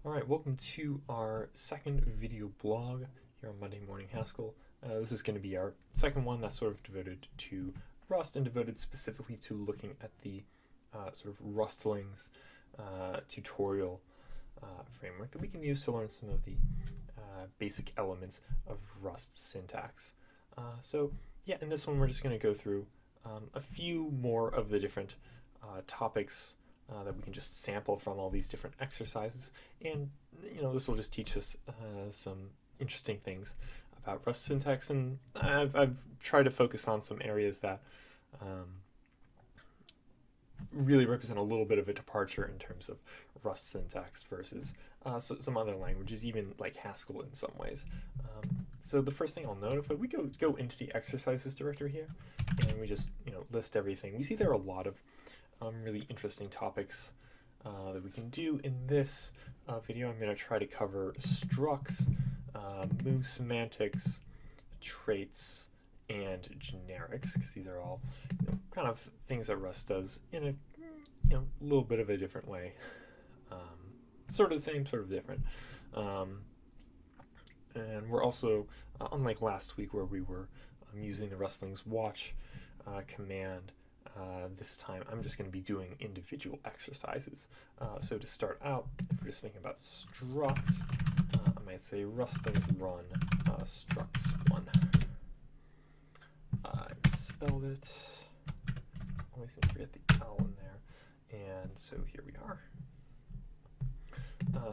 Alright, welcome to our second video blog here on Monday Morning Haskell. This is going to be our second one that's sort of devoted to Rust and devoted specifically to looking at the sort of Rustlings tutorial framework that we can use to learn some of the basic elements of Rust syntax. Yeah, in this one we're just going to go through a few more of the different topics that we can just sample from all these different exercises, and this will just teach us some interesting things about Rust syntax, and I've tried to focus on some areas that really represent a little bit of a departure in terms of Rust syntax versus some other languages, even like Haskell in some ways. So the first thing I'll note, if we go into the exercises directory here and we just list everything, we see there are a lot of really interesting topics that we can do. In this video, I'm going to try to cover structs, move semantics, traits, and generics, because these are all kind of things that Rust does in a little bit of a different way. Sort of the same, sort of different. And we're also, unlike last week where we were using the Rustlings watch command, this time I'm just going to be doing individual exercises. So to start out, if we're just thinking about structs, I might say Rustlings run structs1. I misspelled it. Always seem to forget the L in there. And so here we are.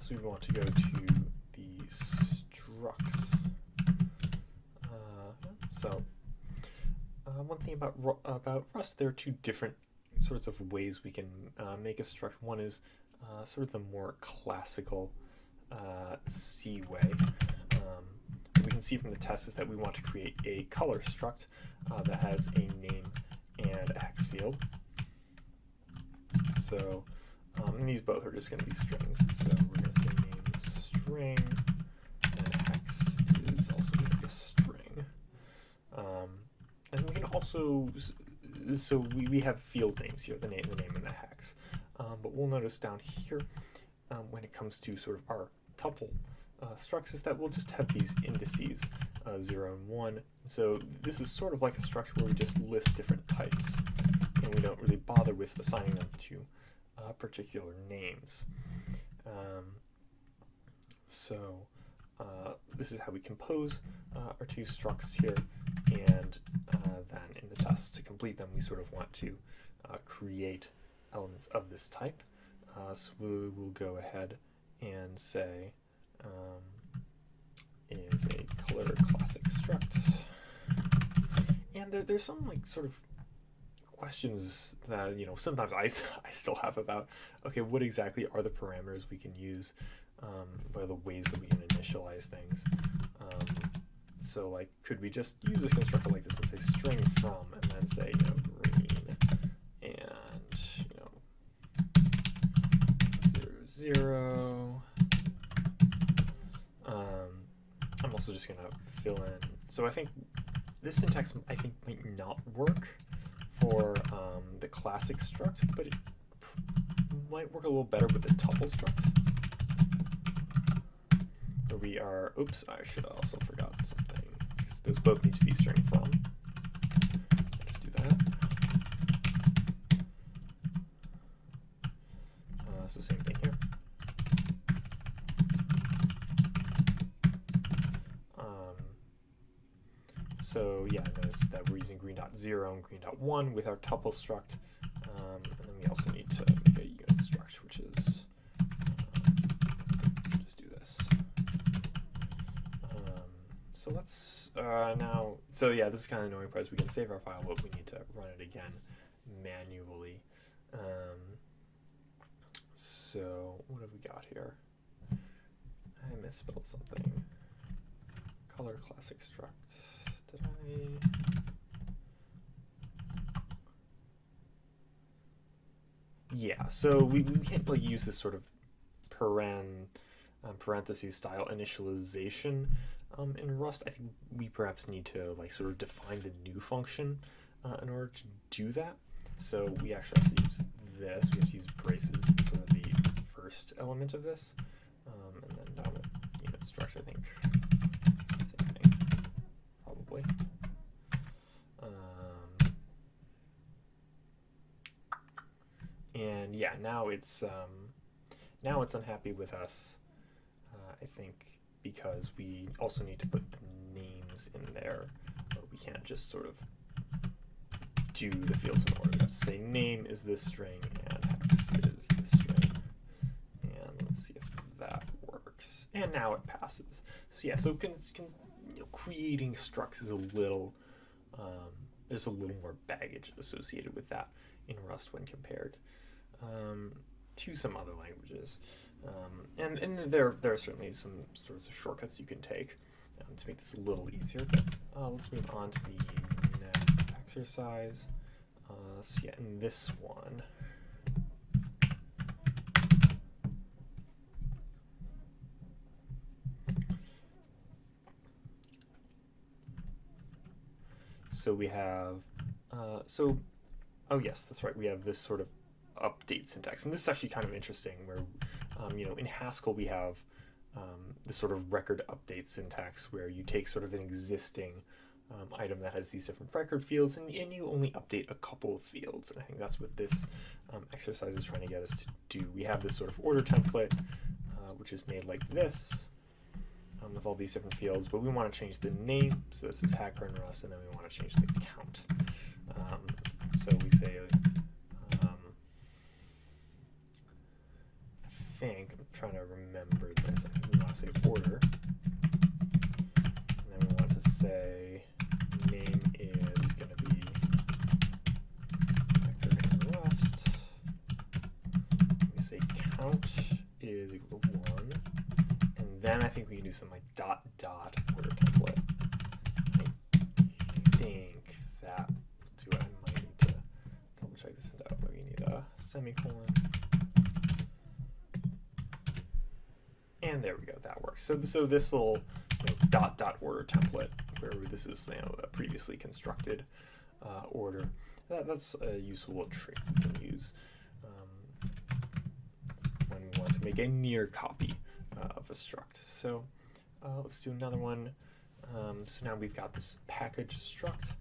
So we want to go to the structs. One thing about Rust, there are two different sorts of ways we can make a struct. One is sort of the more classical C way. What we can see from the test is that we want to create a color struct that has a name and a hex field. So and these both are just going to be strings. So we're going to say name string, and hex is also going to be a string. And we can also, so we have field names here, the name and the hex. But we'll notice down here, when it comes to sort of our tuple structs, is that we'll just have these indices, 0 and 1. So this is sort of like a struct where we just list different types, and we don't really bother with assigning them to particular names. This is how we compose our two structs here, and then in the test to complete them, we sort of want to create elements of this type. So we will go ahead and say is a color classic struct, and there's some like sort of questions that sometimes I still have about, okay, what exactly are the parameters we can use, what are the ways that we can initialize things. So like, could we just use a constructor like this and say string from, and then say green and 0 0. I'm also just gonna fill in. So I think this syntax might not work for the classic struct, but it might work a little better with the tuple struct. Where we are, oops, I should have also forgot something, because those both need to be string from. Just do that. So same thing here. So yeah, notice that we're using green.0 and green.1 with our tuple struct, and then we also need to make a unit struct, which is just do this. So let's now. So yeah, this is kind of annoying part. We can save our file, but we need to run it again manually. So what have we got here? I misspelled something. Color classic struct. Did I? Yeah, so we can't like use this sort of parentheses style initialization in Rust. I think we perhaps need to like sort of define the new function in order to do that. So we actually have to use this. We have to use braces as sort of the first element of this. And then down with unit struct, I think. Same thing, probably. And yeah, now it's unhappy with us, I think, because we also need to put the names in there. We can't just sort of do the fields in order. We have to say name is this string and hex is this string. And let's see if that works. And now it passes. So yeah, so creating structs is a little, there's a little more baggage associated with that in Rust when compared to some other languages. And there are certainly some sorts of shortcuts you can take to make this a little easier. But let's move on to the next exercise. So yeah, in this one, so we have, oh yes, that's right, we have this sort of update syntax. And this is actually kind of interesting where, in Haskell we have this sort of record update syntax where you take sort of an existing item that has these different record fields and you only update a couple of fields. And I think that's what this exercise is trying to get us to do. We have this sort of order template, which is made like this, with all these different fields, but we want to change the name. So this is hacker in Rust, and then we want to change the count. So we say, I think, I'm trying to remember this, I think we want to say order, and then we want to say name is going to be hacker in Rust. We say count is equal to 1, and then I think we can do some like dot order template. I think that will do it. I might need to double check this out. Maybe you need a semicolon. And there we go, that works. So this little dot order template, where this is a previously constructed order, that's a useful trick we can use when we want to make a near copy of a struct. So let's do another one. So now we've got this package struct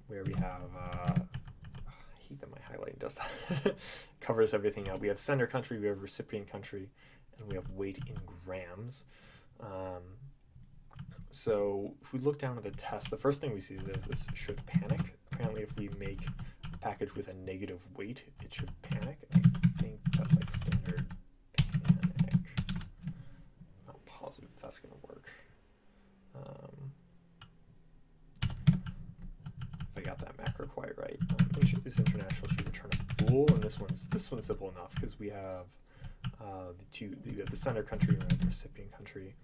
where we have, I hate that my highlighting does that, covers everything out. We have sender country, we have recipient country, and we have weight in grams. So if we look down at the test, the first thing we see is this should panic. Apparently if we make a package with a negative weight, it should panic. I think that's like standard panic. I'm not positive if that's going to work. If I got that macro quite right. This international should return a bool, and this one's simple enough because we have we have the sender country and the recipient country.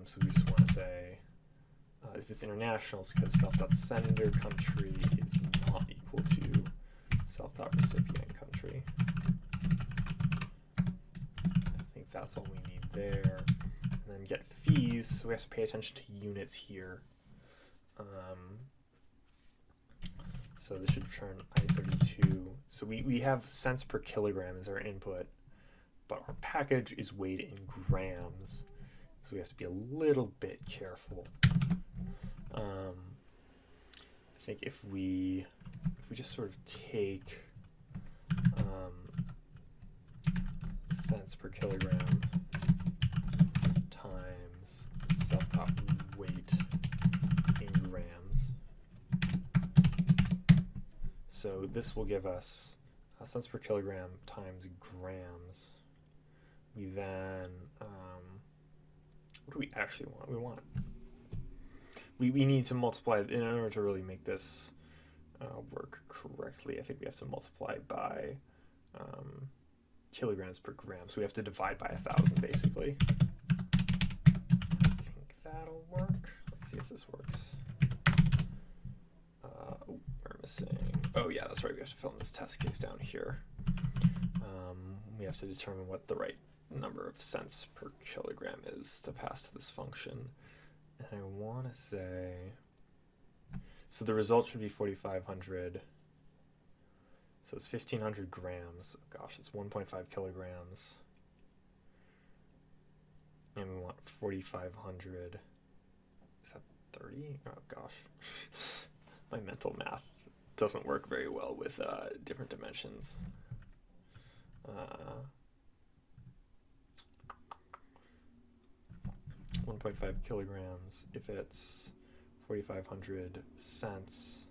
So we just want to say if it's international, it's because self.sender country is not equal to self.recipient country. I think that's all we need there. And then get fees, so we have to pay attention to units here. So this should return I32. So we have cents per kilogram as our input, but our package is weighed in grams. So we have to be a little bit careful. I think if we just sort of take cents per kilogram times self.weight in grams. So this will give us cents per kilogram times grams. We then, what do we actually want? We need to multiply, in order to really make this work correctly, I think we have to multiply by kilograms per gram. So we have to divide by 1,000 basically. I think that'll work. Let's see if this works. We're missing, oh yeah, that's right, we have to fill in this test case down here. We have to determine what the right number of cents per kilogram is to pass to this function. And I want to say, so the result should be 4,500. So it's 1,500 grams. Oh gosh, it's 1.5 kilograms. 4,500. Is that 30? Oh gosh. My mental math doesn't work very well with different dimensions. 1.5 kilograms. If it's 4,500 cents,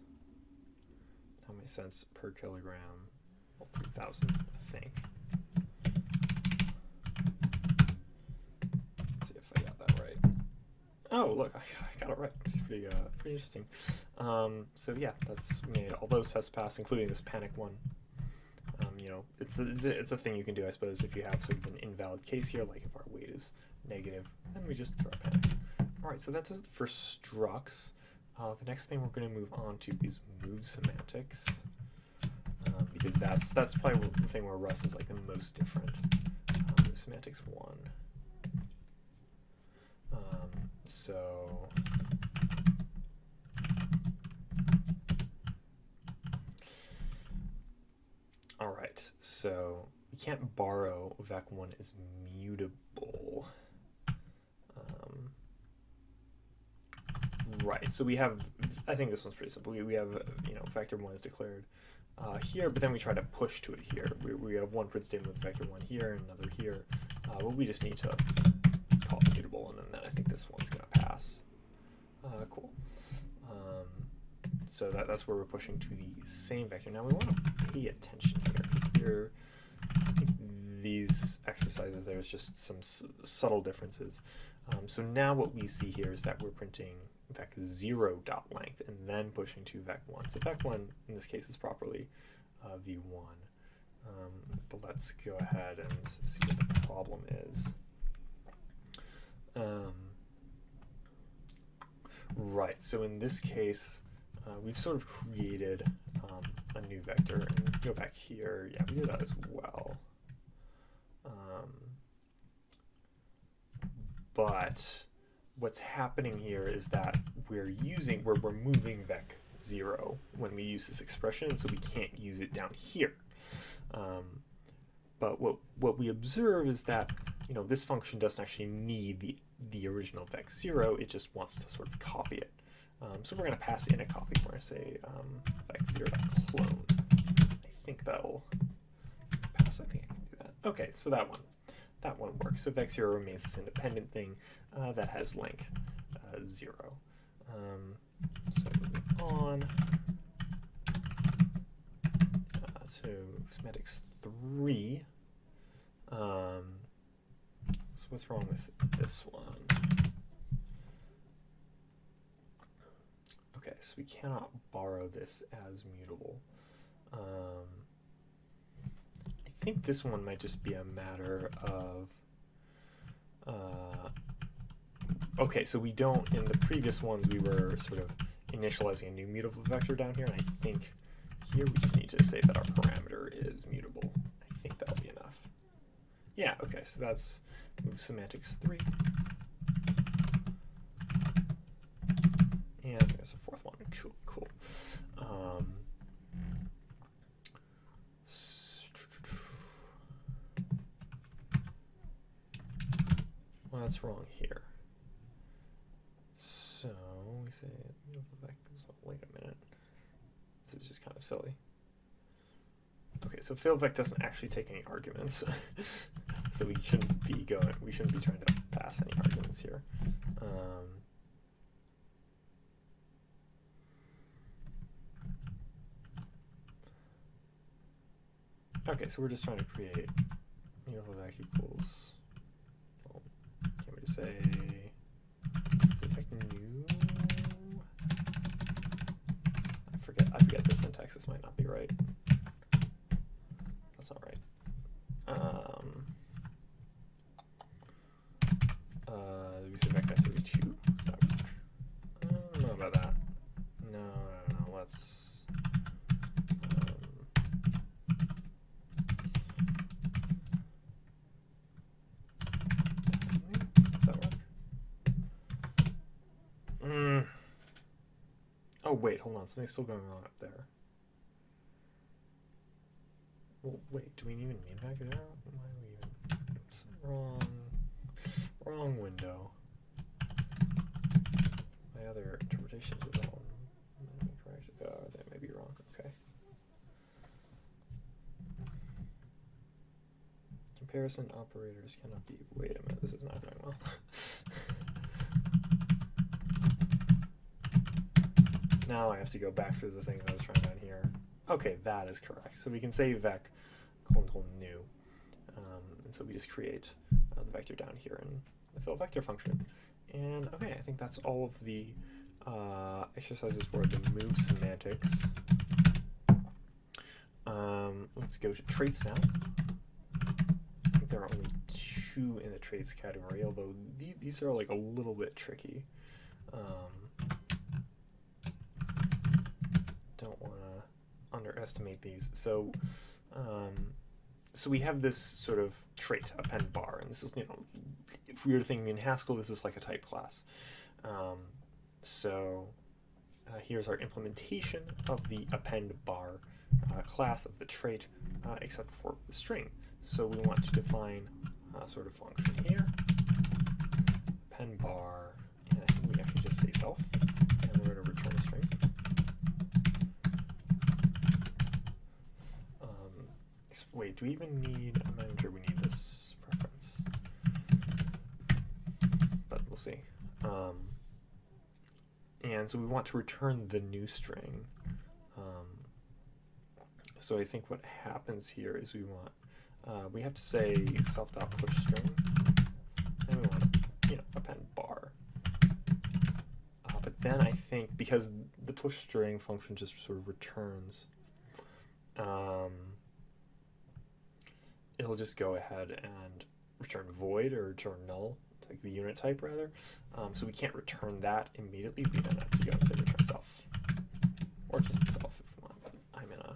how many cents per kilogram? Well, 3,000, I think. Let's see if I got that right. Oh, look, I got it right. It's pretty interesting. So yeah, that's made all those tests pass, including this panic one. You know, it's a thing you can do, I suppose, if you have sort of an invalid case here, like if our weight is negative, then we just throw a panic. All right, so that does it for structs. The next thing we're going to move on to is move semantics, because that's probably the thing where Rust is like the most different. Move semantics 1. So all right, so we can't borrow vec1 is mutable. Right, so we have, I think this one's pretty simple. We have, you know, vector 1 is declared here, but then we try to push to it here. We have one print statement with vector 1 here and another here. Well, we just need to call it mutable, and then I think this one's going to pass. Cool. So that's where we're pushing to the same vector. Now we want to pay attention here, because I think these exercises, there's just some subtle differences. So now what we see here is that we're printing vec0 dot length and then pushing to vec1. So vec1 in this case is properly v1. But let's go ahead and see what the problem is. Right, so in this case, we've sort of created a new vector, and go back here. Yeah, we do that as well. But what's happening here is that we're moving vec0 when we use this expression, so we can't use it down here. But what we observe is that, you know, this function doesn't actually need the original vec0, it just wants to sort of copy it. So we're going to pass in a copy. We're going to say vec0.clone. I think that'll pass. I think I can do that. Okay, so that one works. So vec0 remains this independent thing that has length 0. So moving on to semantics 3. So what's wrong with this one? Okay, so we cannot borrow this as mutable. I think this one might just be a matter of okay, so we don't, in the previous ones we were sort of initializing a new mutable vector down here, and I think here we just need to say that our parameter is mutable. I think that'll be enough. Yeah, okay, so that's move semantics 3. And there's a fourth one. Cool. Well, that's wrong here. So we say wait a minute. This is just kind of silly. Okay, so failvec doesn't actually take any arguments, so we shouldn't be trying to pass any arguments here. Okay, so we're just trying to create mutable vec equals. Well, can we just say is it vec new? I forget the syntax. This might not be right. That's not right. We say vec 32. I don't know about that. No. Let's. Does that work? Oh wait, hold on. Something's still going wrong up there. Well, wait, do we even mean back there? Why are we even... Oops, wrong window. other interpretations of that one? Might be correct. That may be wrong. Okay. Comparison operators cannot be. Wait a minute, this is not going well. Now I have to go back through the things I was trying down here. Okay, that is correct. So we can say vec : new. And so we just create the vector down here in the fill vector function. And okay, I think that's all of the exercises for the move semantics. Let's go to traits now. I think there are only 2 in the traits category, although these are like a little bit tricky. Don't want to underestimate these. So so we have this sort of trait, append bar, and this is, you know, if we were thinking in Haskell, this is like a type class. Here's our implementation of the append bar class of the trait, except for the string. So we want to define a sort of function here, append bar, and I think we actually just say self, and we're going to return a string. Wait, do we even need a manager? We need this reference, but we'll see. And so we want to return the new string. So I think what happens here is we want, we have to say self.pushString, and we want, you know, append bar. But then I think, because the pushString function just sort of returns, it'll just go ahead and return void or return null, like the unit type rather. So we can't return that immediately. We then have to go and say return self, or just self if we want. But I'm in a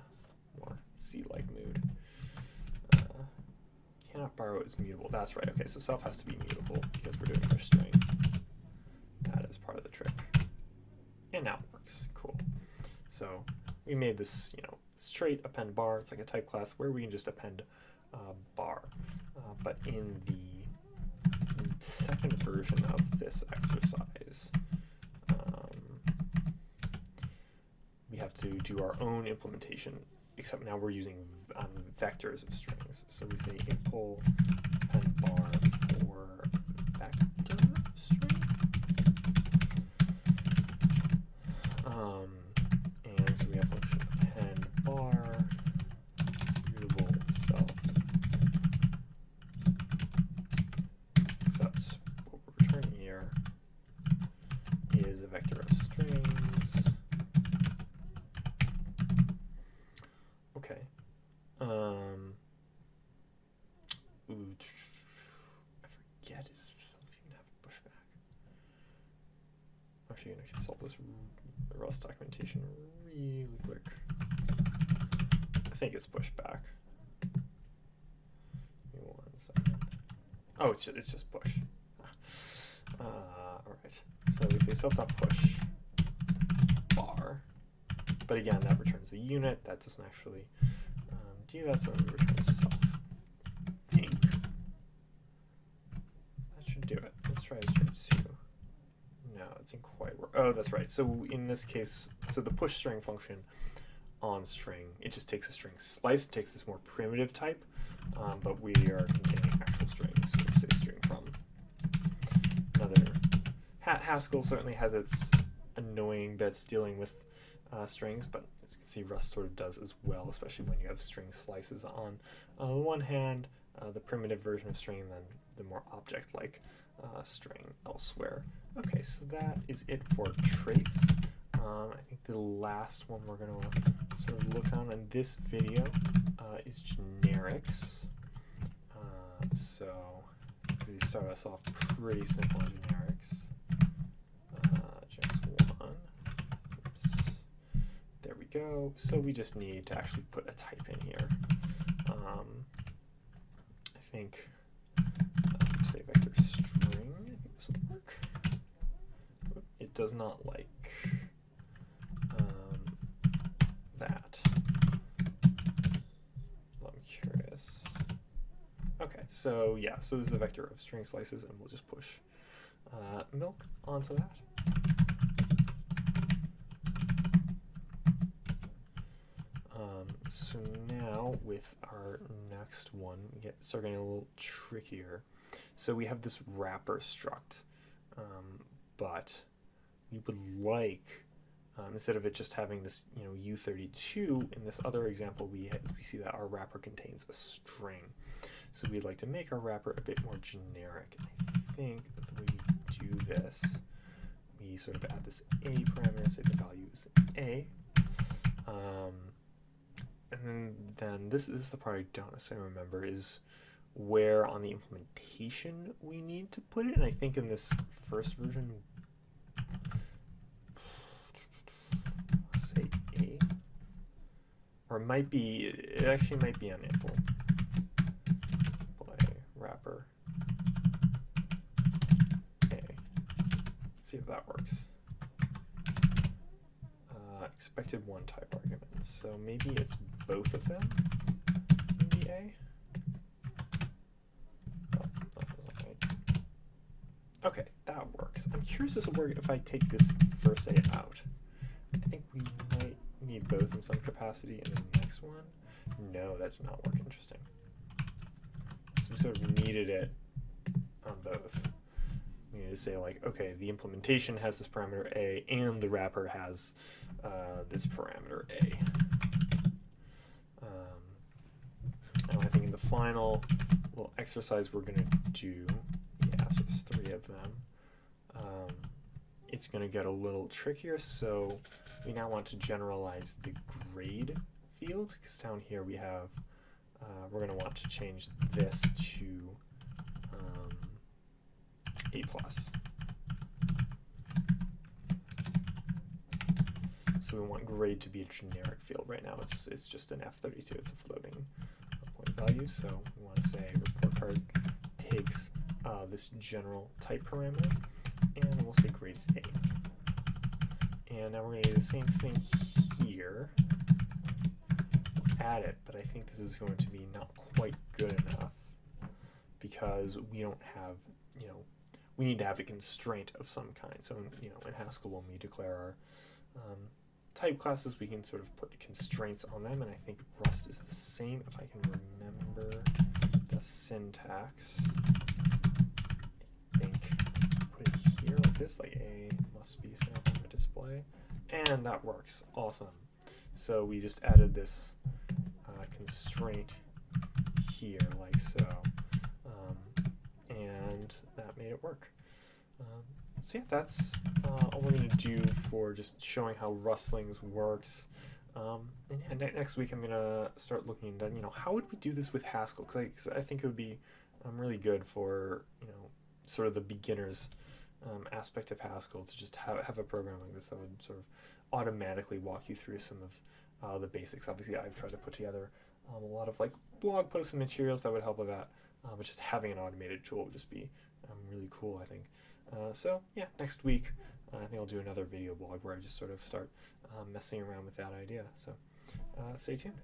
more C-like mood. Cannot borrow is mutable. That's right. Okay, so self has to be mutable because we're doing push string. That is part of the trick. And now it works. Cool. So we made this, you know, this trait append bar. It's like a type class where we can just append bar. But in the second version of this exercise, we have to do our own implementation, except now we're using vectors of strings. So we say impl append bar for vector string. And so we have function append bar mutable self, except what we're returning here is a vector of strings. Okay. I forget, is self even have pushback? I'm actually going to consult this Rust documentation really quick. I think it's pushback. Give me 1 second. Oh, it's just push. All right. So we say self.push bar, but again, that returns the unit. That doesn't actually do that, so we return self. Think that should do it. Let's try straight 2. No, it didn't quite work. Oh, that's right. So in this case, so the push string function on string, it just takes a string slice, it takes this more primitive type, but we are containing actual strings, so we say string from. Another Haskell certainly has its annoying bits dealing with strings, but as you can see, Rust sort of does as well, especially when you have string slices on the one hand, the primitive version of string, and then the more object-like string elsewhere. Okay, so that is it for traits. I think the last one we're going to sort of look on in this video is generics. So these start us off pretty simple on generics. Generics 1. Oops. There we go. So we just need to actually put a type in here. I think say vector string. I think this will work. It does not like that. Well, I'm curious. Okay, so yeah, so this is a vector of string slices, and we'll just push milk onto that. So now with our next one, we start getting a little trickier. So we have this wrapper struct, but we would like, instead of it just having this, U32, in this other example, we see that our wrapper contains a string. So we'd like to make our wrapper a bit more generic. I think the way we do this, we sort of add this a parameter, say the value is a. And then this is the part I don't necessarily remember, is where on the implementation we need to put it. And I think in this first version, let's say a, or it actually might be unable. Wrapper a. Let's see if that works. Expected one type argument. So maybe it's both of them in the A. Oh, that wasn't right. Okay, that works. I'm curious this will work if I take this first A out. I think we might need both in some capacity in the next one. No, that did not work. Interesting. So we sort of needed it on both. We need to say, like, okay, the implementation has this parameter A and the wrapper has this parameter A. And I think in the final little exercise we're going to do, so it's 3 of them, it's going to get a little trickier. So we now want to generalize the grade field, because down here we have, we're going to want to change this to A+. So we want grade to be a generic field. Right now it's just an F32, it's a floating point value. So we want to say report card takes this general type parameter, and we'll say grade is A. And now we're going to do the same thing here. Add it, but I think this is going to be not quite good enough, because we don't have, we need to have a constraint of some kind. So, in Haskell, when we declare our type classes, we can sort of put constraints on them, and I think Rust is the same, if I can remember the syntax. I think put it here like this, like A must be sample for display, and that works. Awesome. So we just added this constraint here, like so, and that made it work. So yeah, that's all we're going to do for just showing how Rustlings works. And next week I'm going to start looking at, how would we do this with Haskell? Because I think it would be really good for, sort of the beginners aspect of Haskell, to just have a program like this that would sort of automatically walk you through some of the basics. Obviously, I've tried to put together a lot of blog posts and materials that would help with that, but just having an automated tool would just be really cool, I think. So yeah, next week I think I'll do another video blog where I just sort of start messing around with that idea. So stay tuned.